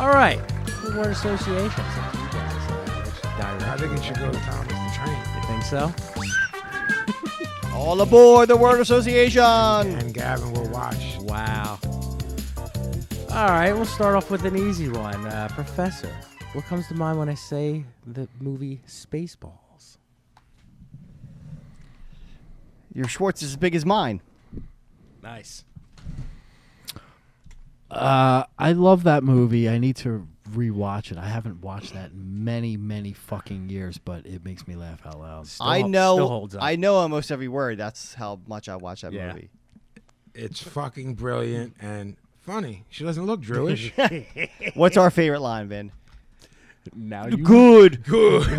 All right. The word association. It's up to you guys. I think it should go to Thomas the Train. You think so? All aboard the word association. And Gavin will watch. Wow. All right. We'll start off with an easy one. Professor, what comes to mind when I say the movie Spaceballs? Your Schwartz is as big as mine. Nice. I love that movie. I need to rewatch it. I haven't watched that in many, many fucking years, but it makes me laugh out loud. Still holds up. I know almost every word. That's how much I watch that movie. It's fucking brilliant and funny. She doesn't look Jewish. What's our favorite line, Vin? Now you Good.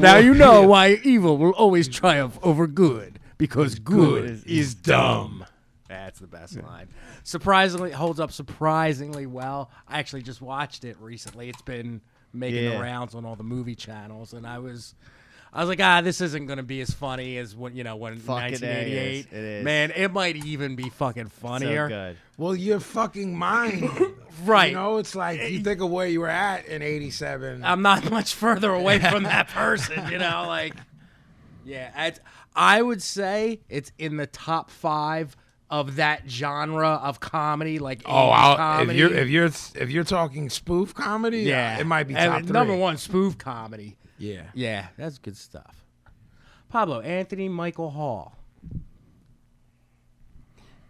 Now you know why evil will always triumph over good, because good is dumb. That's the best line. Surprisingly, holds up surprisingly well. I actually just watched it recently. It's been making the rounds on all the movie channels, and I was like, this isn't going to be as funny as when 1988. It is. Man, it might even be fucking funnier. So good. Well, your fucking mind. Right. You know, it's like you think of where you were at in 87. I'm not much further away from that person, I would say it's in the top 5 of that genre of comedy, like 80s comedy. If you're talking spoof comedy, it might be top 3. Number 1 spoof comedy. Yeah, that's good stuff. Pablo, Anthony Michael Hall.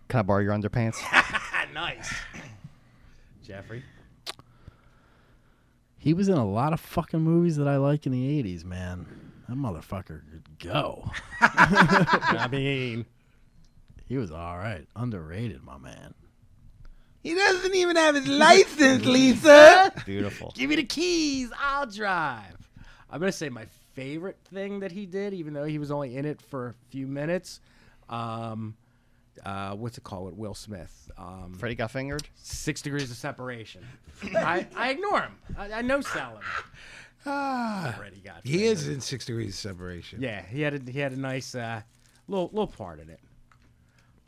Can I borrow your underpants? Nice. Jeffrey. He was in a lot of fucking movies that I like in the 80s, man. That motherfucker could go. I mean, he was all right. Underrated, my man. He doesn't even have his license, Lisa. Beautiful. give me the keys. I'll drive. I'm going to say my favorite thing that he did, even though he was only in it for a few minutes. What's it called with Will Smith? Freddie Got Fingered? 6 Degrees of Separation. I ignore him. I no sell him. Freddie got He fingered. is in 6 Degrees of Separation. Yeah, he had a nice little part in it.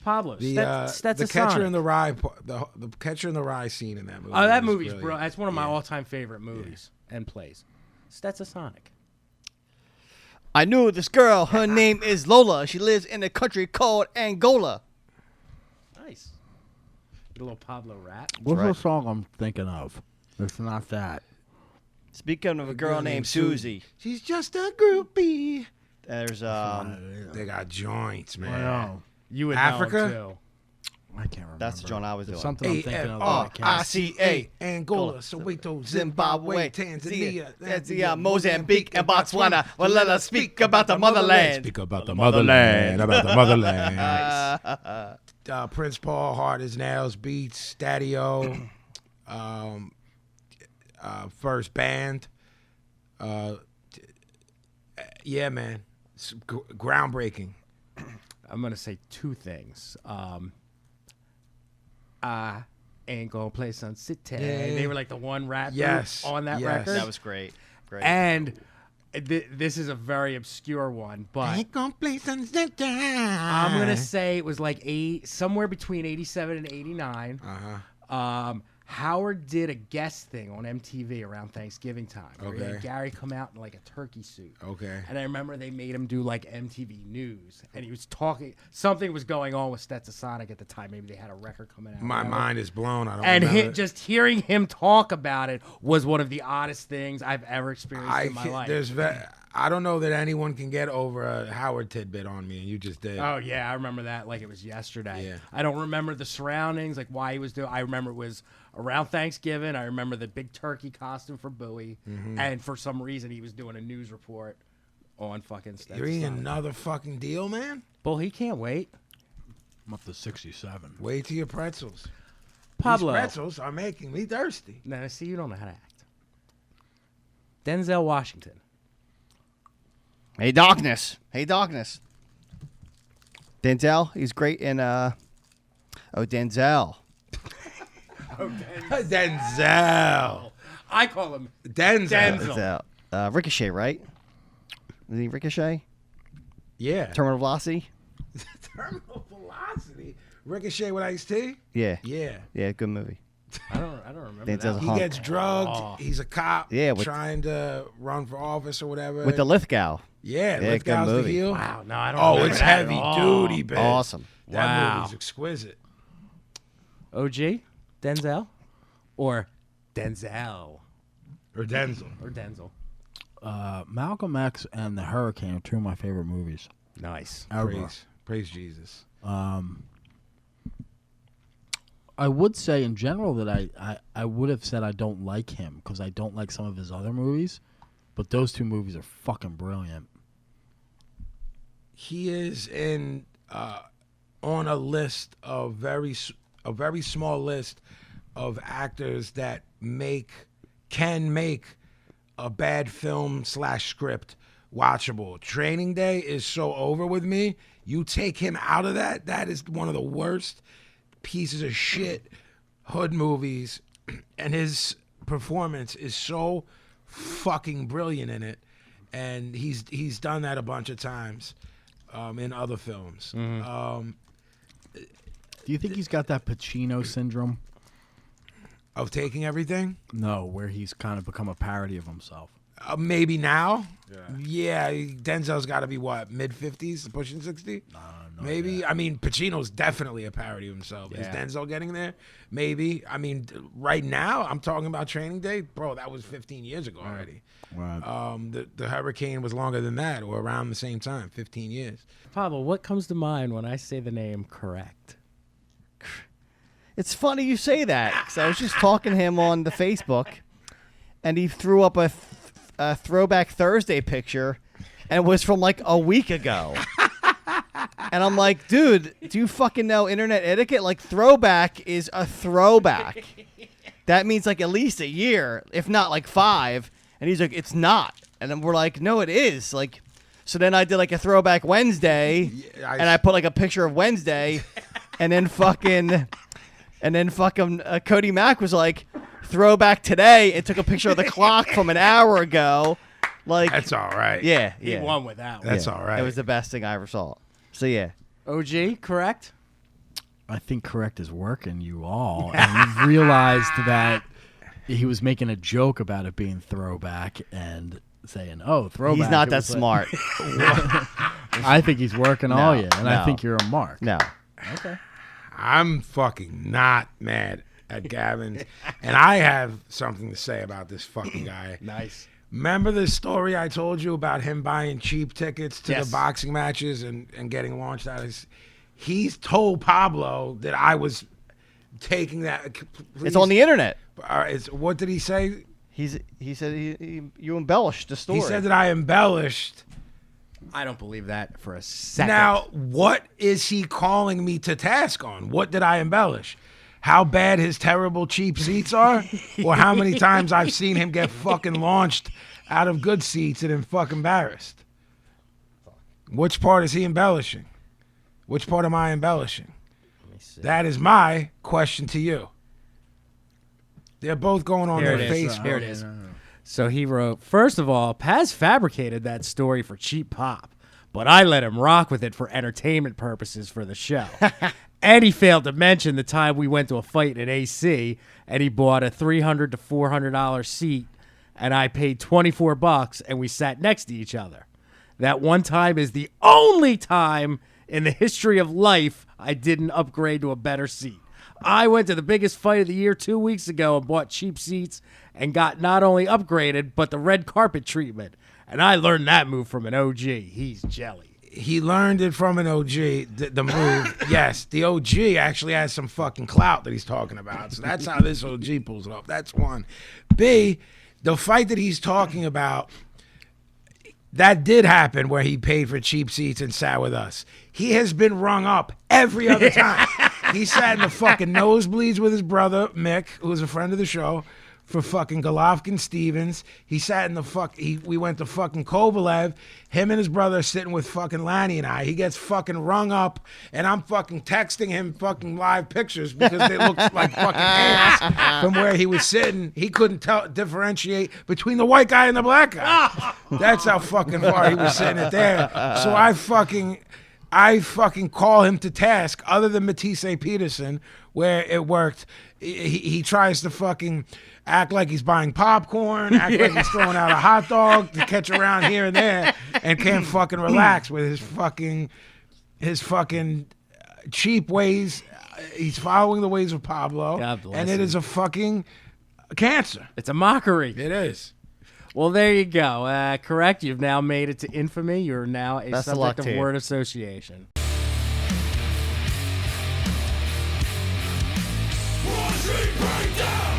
Pablo, The Catcher in the Rye, the Catcher in the Rye scene in that movie. Oh, that was movie's brilliant. bro. That's one of my all-time favorite movies and plays. Stetsasonic. I knew this girl. Her name is Lola. She lives in a country called Angola. Nice. Get a little Pablo rap. What's right. the song I'm thinking of? It's not that. Speaking of a girl named Susie. She's just a groupie. There's They got joints, man. I know. You would Africa? know too. I can't remember. That's the John I was There's doing. something I'm thinking of. that I can't. AFRICA. Angola, Soweto, Zimbabwe, Tanzania, Mozambique, and Botswana. Well, let us speak about the motherland. Speak about the motherland. About the motherland. Prince Paul, Hard as Nails, Beats, Stadio, First Band. Yeah, man. It's groundbreaking. I'm gonna say 2 things. I ain't gonna play Sunset. Yeah. They were like the one rap group Yes, on that yes. record. That was great. Great. And this is a very obscure one, but Ain't gonna play Sunset. I'm gonna say it was like somewhere between 87 and 89. Howard did a guest thing on MTV around Thanksgiving time. Where he had Okay. Gary come out in like a turkey suit. Okay. And I remember they made him do like MTV News, and he was talking. Something was going on with Stetsasonic at the time. Maybe they had a record coming out. My mind is blown. I don't And remember. just hearing him talk about it was one of the oddest things I've ever experienced in my life. I don't know that anyone can get over a Howard tidbit on me, and you just did. Oh yeah, I remember that like it was yesterday. Yeah. I don't remember the surroundings, like why he was doing. I remember it was around Thanksgiving. I remember the big turkey costume for Bowie, and for some reason he was doing a news report on fucking Stetsasonic. You're eating another fucking deal, man? Bull, he can't wait. I'm up to 67. Wait till your pretzels. Pablo. These pretzels are making me thirsty. Now, see, you don't know how to act. Denzel Washington. Hey, Darkness. Hey, Darkness. Denzel, he's great in, Denzel. Denzel. I call him Denzel. Denzel. Ricochet, right? Is he Ricochet? Yeah. Terminal Velocity? Terminal Velocity. Ricochet with Ice-T? Yeah. Yeah. Yeah, good movie. I don't I don't remember Denzel's that. a He hunk. gets drugged. He's a cop Yeah, trying to run for office or whatever. with the Lithgow. Yeah, Yeah, good Lithgow's the movie. heel. Wow, no, I don't Oh, remember it's that at heavy all. duty, bitch. Awesome. That Wow. movie's exquisite. OG? Denzel? Or Denzel? Or Denzel. Or Denzel. Malcolm X and The Hurricane are two of my favorite movies Nice. ever. Praise Jesus. I would say in general that I would have said I don't like him because I don't like some of his other movies, but those two movies are fucking brilliant. He is in on a list of a very small list of actors that can make a bad film / script watchable. Training Day is so over with me. You take him out of that, that is one of the worst pieces of shit hood movies, and his performance is so fucking brilliant in it, and he's done that a bunch of times in other films. Do you think he's got that Pacino syndrome? Of taking everything? No, where he's kind of become a parody of himself. Maybe now. Yeah, Denzel's got to be what, mid-50s, pushing 60? Maybe. I mean, Pacino's definitely a parody of himself. Is Denzel getting there? Maybe. I mean, right now, I'm talking about Training Day. Bro, that was 15 years ago already. Right. The Hurricane was longer than that, or around the same time, 15 years. Pablo, what comes to mind when I say the name correct? It's funny you say that because I was just talking to him on the Facebook, and he threw up a Throwback Thursday picture, and it was from like a week ago. And I'm like, dude, do you fucking know internet etiquette? Like, throwback is a throwback. That means like at least a year, if not like 5. And he's like, it's not. And then we're like, no, it is. Like, so then I did like a Throwback Wednesday, and I put like a picture of Wednesday, and then fucking Cody Mack was like, throwback today, and took a picture of the clock from an hour ago. Like, That's all right. yeah. He won with that one. That's all right. It was the best thing I ever saw. So yeah. OG, correct? I think correct is working, you all. And you've realized that he was making a joke about it being throwback and saying, oh, throwback. He's not It that was like- smart. I think he's working all you, and no. I think you're a mark. No. Okay. I'm fucking not mad at Gavin, and I have something to say about this fucking guy. Nice. Remember the story I told you about him buying cheap tickets to Yes. the boxing matches and getting launched out of his... He's told Pablo that I was taking that... Please, It's on the internet. what did he say? He said you embellished the story. He said that I embellished. I don't believe that for a second. Now, what is he calling me to task on? What did I embellish? How bad his terrible cheap seats are? Or how many times I've seen him get fucking launched out of good seats and then fucking embarrassed? Which part is he embellishing? Which part am I embellishing? Let me see. That is my question to you. They're both going on Here their it is. Facebook. Here it is. So he wrote, first of all, Paz fabricated that story for cheap pop, but I let him rock with it for entertainment purposes for the show. And he failed to mention the time we went to a fight at AC, and he bought a $300 to $400 seat, and I paid $24, and we sat next to each other. That one time is the only time in the history of life I didn't upgrade to a better seat. I went to the biggest fight of the year 2 weeks ago and bought cheap seats and got not only upgraded, but the red carpet treatment. And I learned that move from an OG. He's jelly. He learned it from an OG, the move. Yes, the OG actually has some fucking clout that he's talking about. So that's how this OG pulls it off. That's one. B, the fight that he's talking about, that did happen where he paid for cheap seats and sat with us. He has been rung up every other time. He sat in the fucking nosebleeds with his brother, Mick, who was a friend of the show, for fucking Golovkin Stevens. He sat in the we went to fucking Kovalev. Him and his brother are sitting with fucking Lanny and I. He gets fucking rung up, and I'm fucking texting him fucking live pictures because they looked like fucking ants from where he was sitting. He couldn't differentiate between the white guy and the black guy. That's how fucking far he was sitting it there. So I fucking I fucking call him to task, other than Matisse Peterson, where it worked. He tries to fucking act like he's buying popcorn, act like he's throwing out a hot dog to catch around here and there, and can't fucking relax with his fucking cheap ways. He's following the ways of Pablo, God bless and it him. is a fucking cancer. It's a mockery. It is. Well, there you go. Correct. You've now made it to infamy. You're now a Best of luck subject to of you. word association. Wall Street breakdown!